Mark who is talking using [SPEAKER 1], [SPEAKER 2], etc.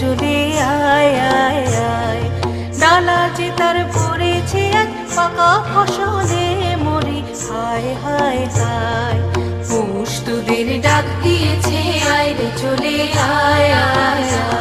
[SPEAKER 1] চলে আয় আয় আয়। ডালা যে তার পড়েছে আজ পাকা ফসলে মরি, হায় হায় হায়। পৌষ তোদের ডাক দিয়েছে, আয় রে চলে আয় আয় আয়।